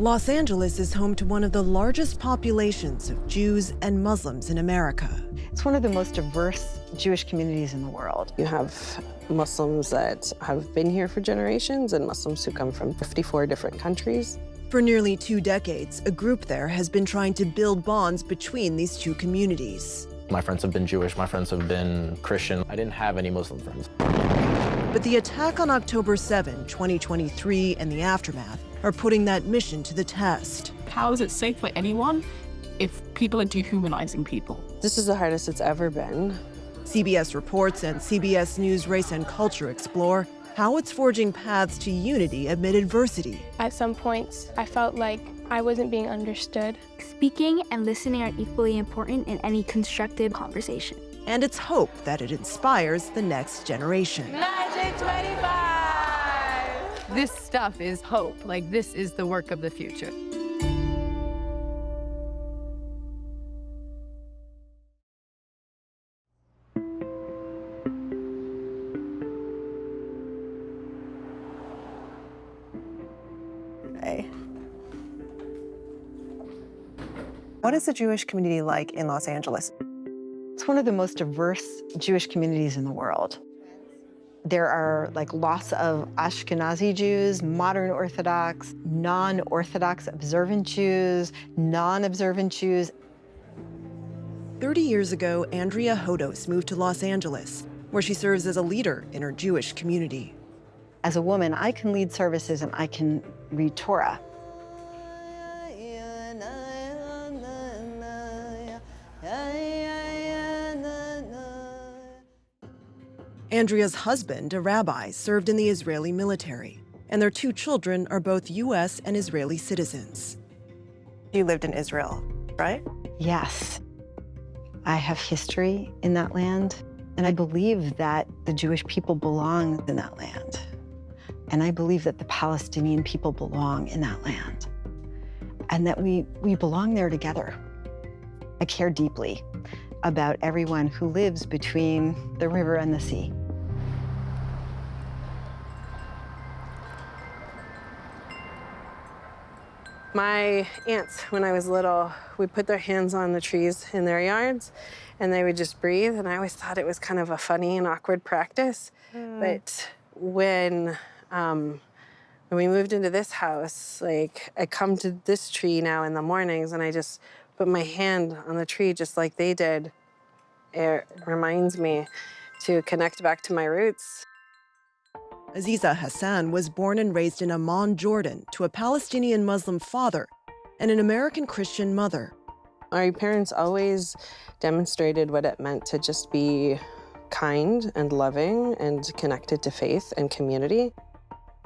Los Angeles is home to one of the largest populations of Jews and Muslims in America. It's one of the most diverse Jewish communities in the world. You have Muslims that have been here for generations and Muslims who come from 54 different countries. For nearly 2 decades, a group there has been trying to build bonds between these two communities. My friends have been Jewish, my friends have been Christian. I didn't have any Muslim friends. But the attack on October 7, 2023, and the aftermath are putting that mission to the test. How is it safe for anyone if people are dehumanizing people? This is the hardest it's ever been. CBS Reports and CBS News Race and Culture explore how it's forging paths to unity amid adversity. At some points, I felt like I wasn't being understood. Speaking and listening are equally important in any constructive conversation. And it's hope that it inspires the next generation. Magic 25! This stuff is hope. Like, this is the work of the future. What is the Jewish community like in Los Angeles? It's one of the most diverse Jewish communities in the world. There are lots of Ashkenazi Jews, modern Orthodox, non-Orthodox observant Jews, non-observant Jews. 30 years ago, Andrea Hodos moved to Los Angeles, where she serves as a leader in her Jewish community. As a woman, I can lead services and I can read Torah. Andrea's husband, a rabbi, served in the Israeli military, and their 2 children are both U.S. and Israeli citizens. You lived in Israel, right? Yes. I have history in that land, and I believe that the Jewish people belong in that land. And I believe that the Palestinian people belong in that land, and that we belong there together. I care deeply about everyone who lives between the river and the sea. My aunts, when I was little, would put their hands on the trees in their yards and they would just breathe. And I always thought it was kind of a funny and awkward practice. But when we moved into this house, I come to this tree now in the mornings and I just put my hand on the tree just like they did. It reminds me to connect back to my roots. Aziza Hassan was born and raised in Amman, Jordan, to a Palestinian Muslim father and an American Christian mother. Our parents always demonstrated what it meant to just be kind and loving and connected to faith and community.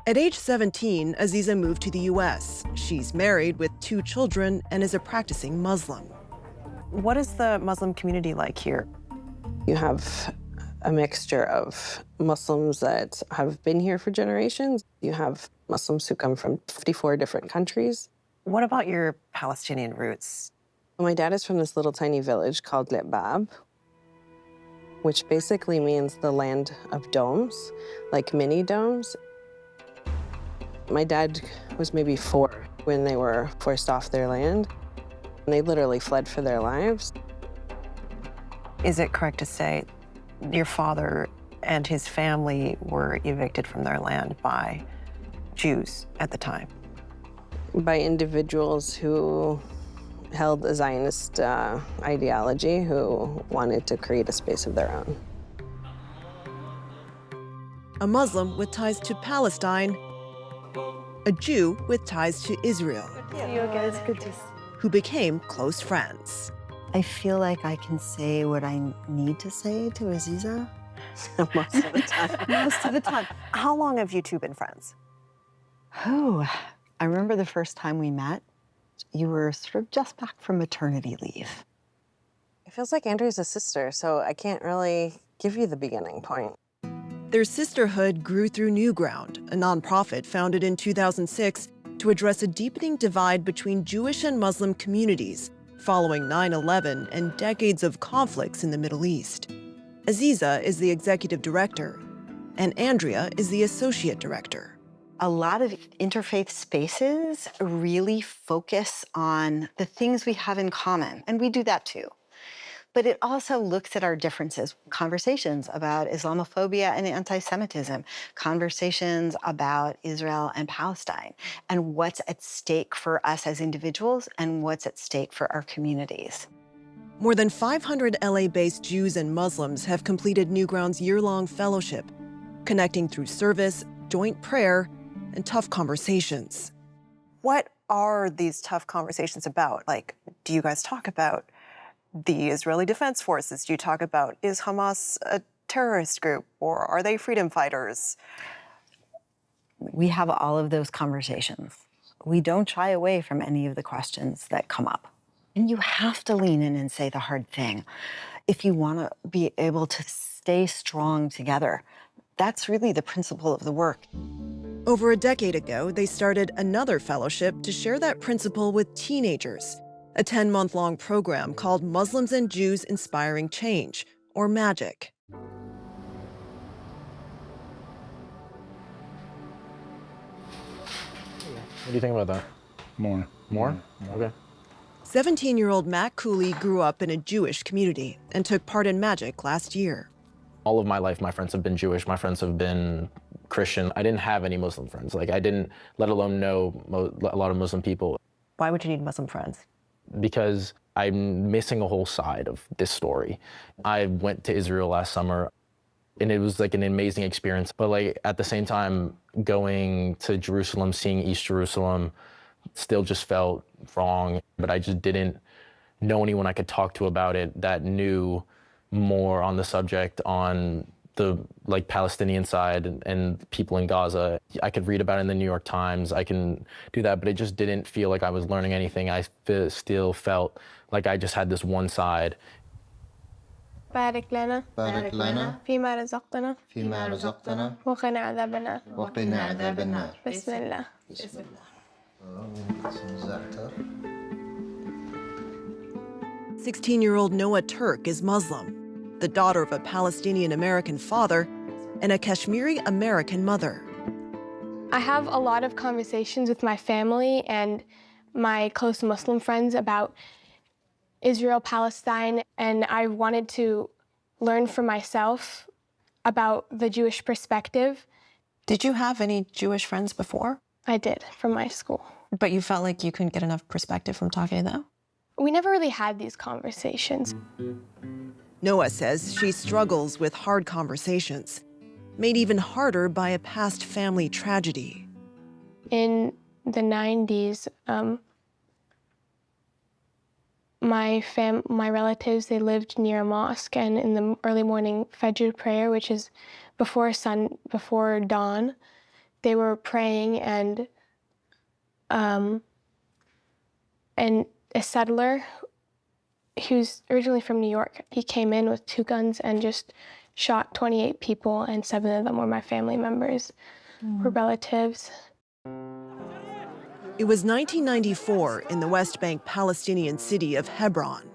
At age 17, Aziza moved to the U.S. She's married with 2 children and is a practicing Muslim. What is the Muslim community like here? You have a mixture of Muslims that have been here for generations. You have Muslims who come from 54 different countries. What about your Palestinian roots? My dad is from this little tiny village called Litbab, which basically means the land of domes, like mini domes. My dad was maybe 4 when they were forced off their land, and they literally fled for their lives. Is it correct to say your father and his family were evicted from their land by Jews at the time? By individuals who held a Zionist ideology, who wanted to create a space of their own. A Muslim with ties to Palestine, a Jew with ties to Israel, It's good to see. who became close friends. I feel like I can say what I need to say to Aziza. Most of the time. Most of the time. How long have you 2 been friends? Oh, I remember the first time we met. You were sort of just back from maternity leave. It feels like Andrea's a sister, so I can't really give you the beginning point. Their sisterhood grew through New Ground, a nonprofit founded in 2006 to address a deepening divide between Jewish and Muslim communities following 9/11 and decades of conflicts in the Middle East. Aziza is the executive director, and Andrea is the associate director. A lot of interfaith spaces really focus on the things we have in common, and we do that too. But it also looks at our differences, conversations about Islamophobia and anti-Semitism, conversations about Israel and Palestine, and what's at stake for us as individuals and what's at stake for our communities. More than 500 LA-based Jews and Muslims have completed Newground's year-long fellowship, connecting through service, joint prayer, and tough conversations. What are these tough conversations about? Like, do you guys talk about the Israeli Defense Forces? Do you talk about, is Hamas a terrorist group, or are they freedom fighters? We have all of those conversations. We don't shy away from any of the questions that come up. And you have to lean in and say the hard thing if you want to be able to stay strong together. That's really the principle of the work. Over a decade ago, they started another fellowship to share that principle with teenagers, a 10-month-long program called Muslims and Jews Inspiring Change, or MAGIC. What do you think about that? More. More? Okay. 17-year-old Matt Cooley grew up in a Jewish community and took part in MAGIC last year. All of my life, my friends have been Jewish. My friends have been Christian. I didn't have any Muslim friends. Like, I didn't, let alone know a lot of Muslim people. Why would you need Muslim friends? Because I'm missing a whole side of this story. I went to Israel last summer, and it was like an amazing experience. But like at the same time, going to Jerusalem, seeing East Jerusalem, still just felt wrong. But I just didn't know anyone I could talk to about it that knew more on the subject, on the like Palestinian side and people in Gaza. I could read about it in the New York Times. I can do that, but it just didn't feel like I was learning anything. I still felt like I just had this one side. بارك لنا بارك لنا فيما رزقتنا فيما رزقتنا وقنا عذاب النار وقنا عذاب النار. بسم الله. بسم الله. 16-year-old Noah Turk is Muslim, the daughter of a Palestinian-American father and a Kashmiri-American mother. I have a lot of conversations with my family and my close Muslim friends about Israel, Palestine, and I wanted to learn for myself about the Jewish perspective. Did you have any Jewish friends before? I did, from my school. But you felt like you couldn't get enough perspective from talking to them? We never really had these conversations. Noah says she struggles with hard conversations, made even harder by a past family tragedy. In the 90s, my relatives, they lived near a mosque, and in the early morning Fajr prayer, which is before dawn, they were praying, and a settler who's originally from New York, he came in with 2 guns and just shot 28 people, and 7 of them were my family members, were relatives. It was 1994 in the West Bank Palestinian city of Hebron.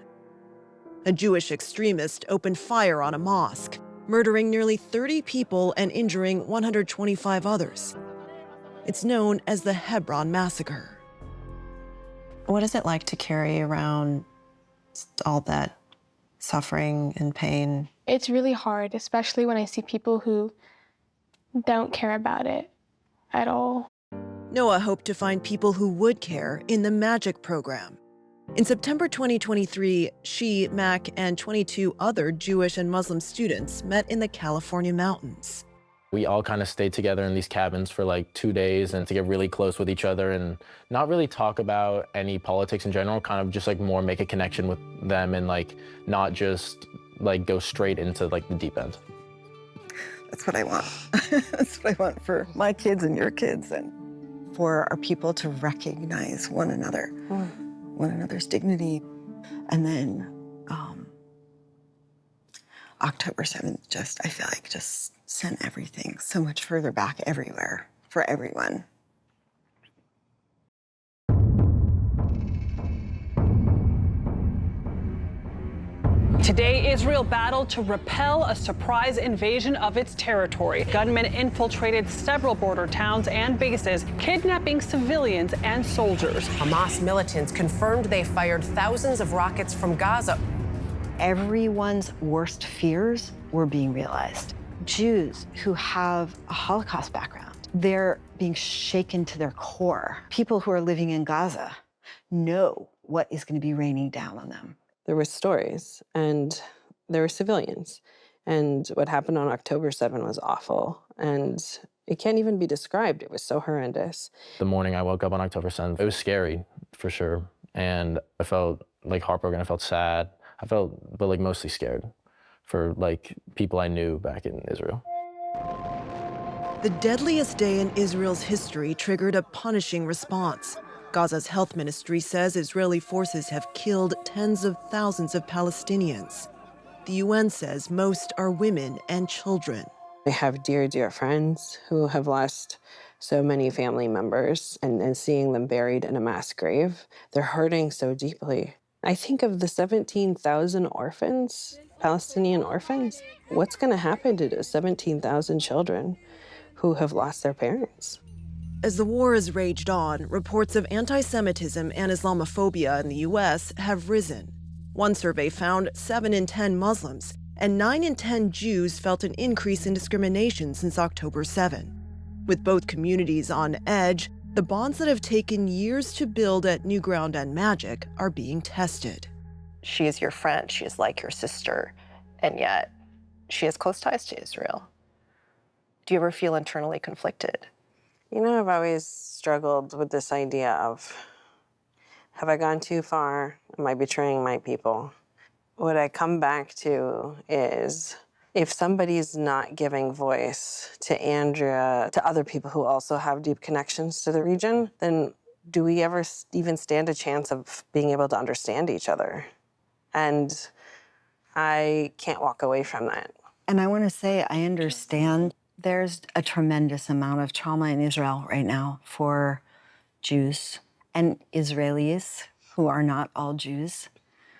A Jewish extremist opened fire on a mosque, murdering nearly 30 people and injuring 125 others. It's known as the Hebron Massacre. What is it like to carry around all that suffering and pain? It's really hard, especially when I see people who don't care about it at all. Noah hoped to find people who would care in the MAGIC program. In September 2023, she, Mac, and 22 other Jewish and Muslim students met in the California mountains. We all kind of stayed together in these cabins for like 2 days and to get really close with each other and not really talk about any politics in general, kind of just like more make a connection with them and like not just like go straight into like the deep end. That's what I want. That's what I want for my kids and your kids, and for our people to recognize one another, one another's dignity. And then October 7th just, I feel like, just sent everything so much further back everywhere for everyone. Today, Israel battled to repel a surprise invasion of its territory. Gunmen infiltrated several border towns and bases, kidnapping civilians and soldiers. Hamas militants confirmed they fired thousands of rockets from Gaza. Everyone's worst fears were being realized. Jews who have a Holocaust background, they're being shaken to their core. People who are living in Gaza know what is going to be raining down on them. There were stories, and there were civilians. And what happened on October 7 was awful. And it can't even be described. It was so horrendous. The morning I woke up on October 7th, it was scary, for sure. And I felt like heartbroken, I felt sad. but like mostly scared for like people I knew back in Israel. The deadliest day in Israel's history triggered a punishing response. Gaza's health ministry says Israeli forces have killed tens of thousands of Palestinians. The UN says most are women and children. I have dear, dear friends who have lost so many family members, and seeing them buried in a mass grave, they're hurting so deeply. I think of the 17,000 orphans, Palestinian orphans. What's going to happen to the 17,000 children who have lost their parents? As the war has raged on, reports of anti-Semitism and Islamophobia in the U.S. have risen. One survey found 7 in 10 Muslims and 9 in 10 Jews felt an increase in discrimination since October 7. With both communities on edge, the bonds that have taken years to build at New Ground and Magic are being tested. She is your friend, she is like your sister, and yet she has close ties to Israel. Do you ever feel internally conflicted? You know, I've always struggled with this idea of, have I gone too far? Am I betraying my people? What I come back to is, if somebody's not giving voice to Andrea, to other people who also have deep connections to the region, then do we ever even stand a chance of being able to understand each other? And I can't walk away from that. And I want to say, I understand there's a tremendous amount of trauma in Israel right now for Jews and Israelis who are not all Jews.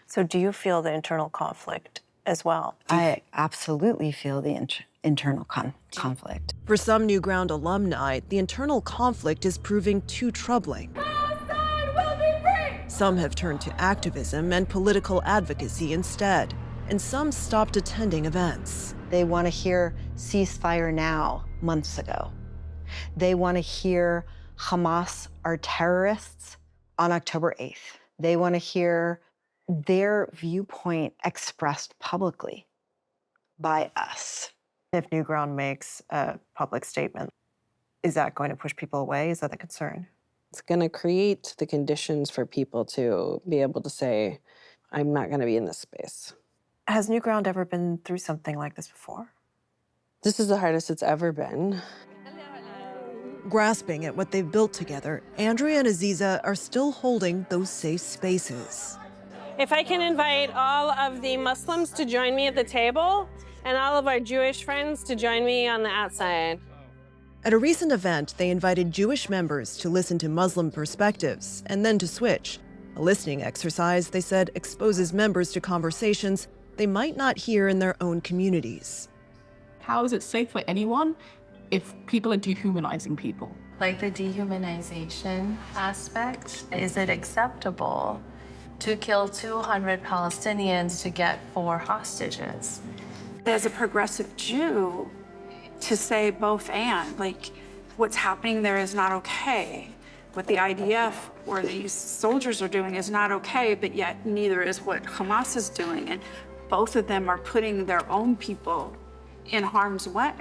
So do you feel the internal conflict as well? I absolutely feel the internal conflict. For some New Ground alumni, the internal conflict is proving too troubling. Some have turned to activism and political advocacy instead, and some stopped attending events. They want to hear ceasefire now, months ago. They want to hear Hamas are terrorists on October 8th. They want to hear their viewpoint expressed publicly by us. If New Ground makes a public statement, is that going to push people away? Is that the concern? It's going to create the conditions for people to be able to say, I'm not going to be in this space. Has New Ground ever been through something like this before? This is the hardest it's ever been. Grasping at what they've built together, Andrea and Aziza are still holding those safe spaces. If I can invite all of the Muslims to join me at the table and all of our Jewish friends to join me on the outside. At a recent event, they invited Jewish members to listen to Muslim perspectives and then to switch. A listening exercise, they said, exposes members to conversations they might not hear in their own communities. How is it safe for anyone if people are dehumanizing people? Like the dehumanization aspect, is it acceptable to kill 200 Palestinians to get 4 hostages? As a progressive Jew, to say both and, like, what's happening there is not okay. What the IDF or these soldiers are doing is not okay, but yet neither is what Hamas is doing. And both of them are putting their own people in harm's way.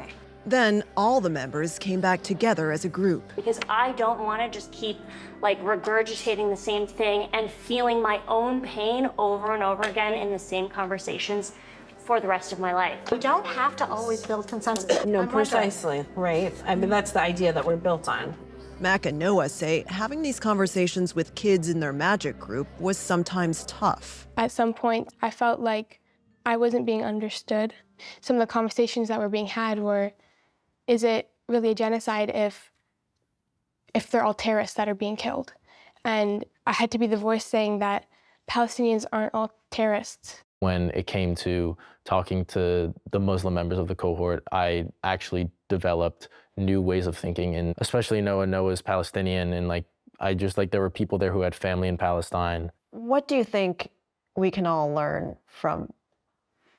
Then all the members came back together as a group. Because I don't want to just keep like regurgitating the same thing and feeling my own pain over and over again in the same conversations for the rest of my life. We don't have to always build consensus. No, precisely, right? I mean, that's the idea that we're built on. Mac and Noah say having these conversations with kids in their magic group was sometimes tough. At some point, I felt like I wasn't being understood. Some of the conversations that were being had were, is it really a genocide if they're all terrorists that are being killed? And I had to be the voice saying that Palestinians aren't all terrorists. When it came to talking to the Muslim members of the cohort, I actually developed new ways of thinking, and especially Noah's Palestinian, and there were people there who had family in Palestine. What do you think we can all learn from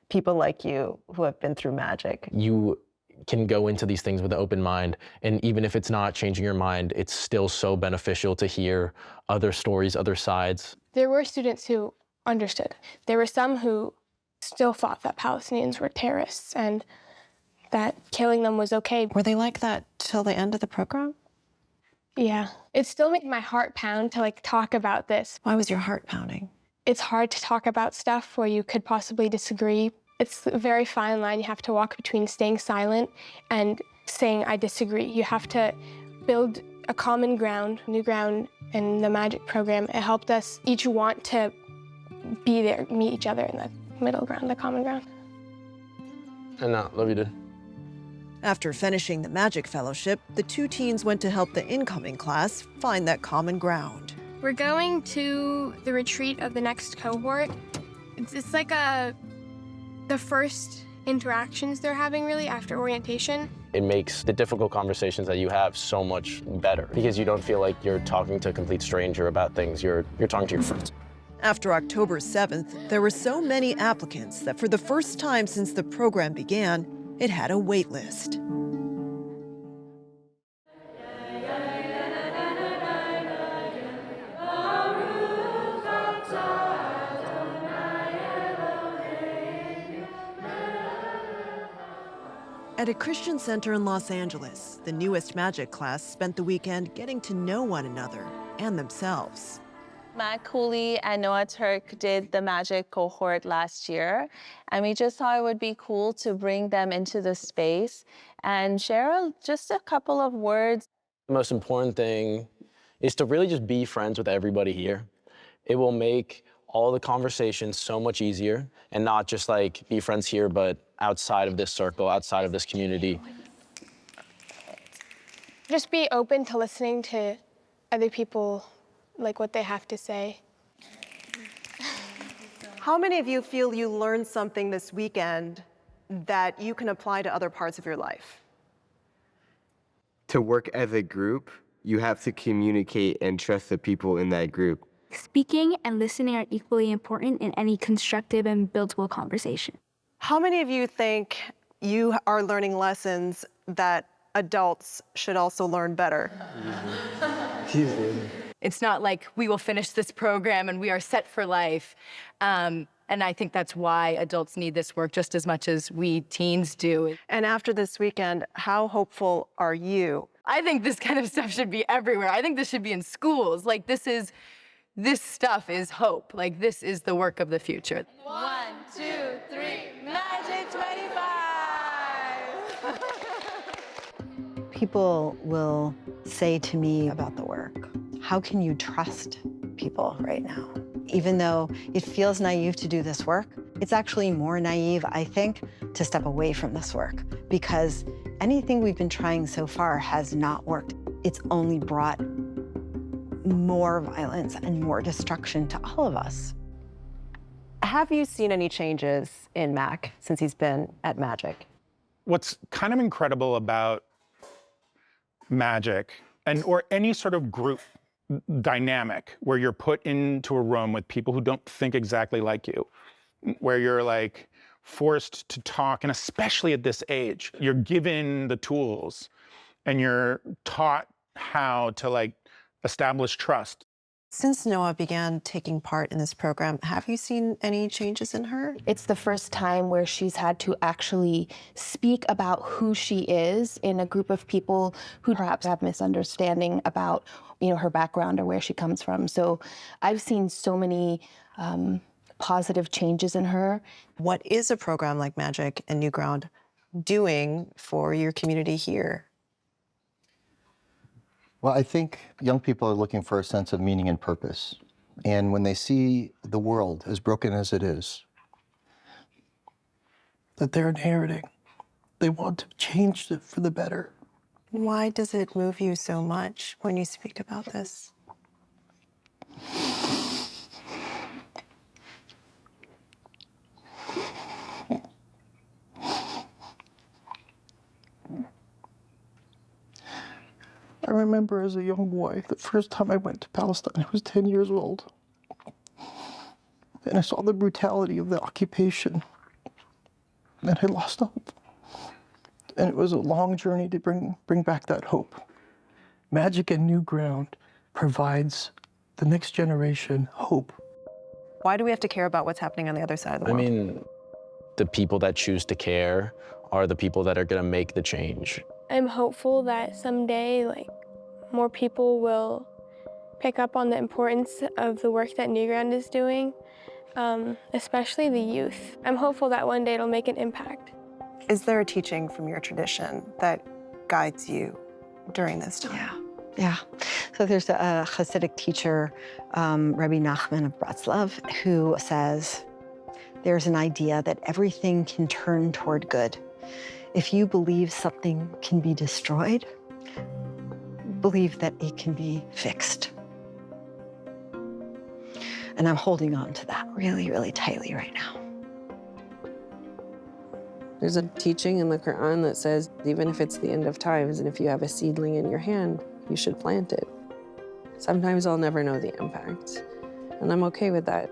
people like you who have been through magic? You can go into these things with an open mind, and even if it's not changing your mind, it's still so beneficial to hear other stories, other sides. There were students who understood. There were some who still thought that Palestinians were terrorists and that killing them was okay. Were they like that till the end of the program? Yeah. It still made my heart pound to talk about this. Why was your heart pounding? It's hard to talk about stuff where you could possibly disagree. It's a very fine line you have to walk between staying silent and saying, I disagree. You have to build a common ground, new ground in the magic program. It helped us each want to be there, meet each other in the middle ground, the common ground. And love you, dude. After finishing the Magic Fellowship, the two teens went to help the incoming class find that common ground. We're going to the retreat of the next cohort. It's like the first interactions they're having really after orientation. It makes the difficult conversations that you have so much better because you don't feel like you're talking to a complete stranger about things. You're talking to your friends. After October 7th, there were so many applicants that for the first time since the program began, it had a wait list. At a Christian center in Los Angeles, the newest magic class spent the weekend getting to know one another and themselves. Matt Cooley and Noah Turk did the magic cohort last year, and we just thought it would be cool to bring them into the space and share just a couple of words. The most important thing is to really just be friends with everybody here. It will make all the conversations so much easier, and not just be friends here, but outside of this circle, outside of this community. Just be open to listening to other people, what they have to say. How many of you feel you learned something this weekend that you can apply to other parts of your life? To work as a group, you have to communicate and trust the people in that group. Speaking and listening are equally important in any constructive and buildable conversation. How many of you think you are learning lessons that adults should also learn better? It's not like we will finish this program and we are set for life. And I think that's why adults need this work just as much as we teens do. And after this weekend, how hopeful are you? I think this kind of stuff should be everywhere. I think this should be in schools. This stuff is hope. This is the work of the future. 1, 2, 3, Magic 25! People will say to me about the work, how can you trust people right now? Even though it feels naive to do this work, it's actually more naive, I think, to step away from this work because anything we've been trying so far has not worked. It's only brought more violence and more destruction to all of us. Have you seen any changes in Mac since he's been at Magic? What's kind of incredible about Magic or any sort of group dynamic where you're put into a room with people who don't think exactly like you, where you're forced to talk, and especially at this age, you're given the tools and you're taught how to establish trust. Since Noah began taking part in this program, have you seen any changes in her? It's the first time where she's had to actually speak about who she is in a group of people who perhaps have misunderstanding about, her background or where she comes from. So I've seen so many positive changes in her. What is a program like Magic and New Ground doing for your community here? Well, I think young people are looking for a sense of meaning and purpose. And when they see the world as broken as it is, that they're inheriting, they want to change it for the better. Why does it move you so much when you speak about this? remember as a young boy, the first time I went to Palestine, I was 10 years old. And I saw the brutality of the occupation. And I lost hope. And it was a long journey to bring back that hope. Magic and New Ground provides the next generation hope. Why do we have to care about what's happening on the other side of the world? I mean, the people that choose to care are the people that are going to make the change. I'm hopeful that someday, more people will pick up on the importance of the work that New Ground is doing, especially the youth. I'm hopeful that one day it'll make an impact. Is there a teaching from your tradition that guides you during this time? Yeah. So there's a Hasidic teacher, Rabbi Nachman of Bratslav, who says, there's an idea that everything can turn toward good. If you believe something can be destroyed, believe that it can be fixed. And I'm holding on to that really, really tightly right now. There's a teaching in the Quran that says, even if it's the end of times and if you have a seedling in your hand, you should plant it. Sometimes I'll never know the impact, and I'm okay with that.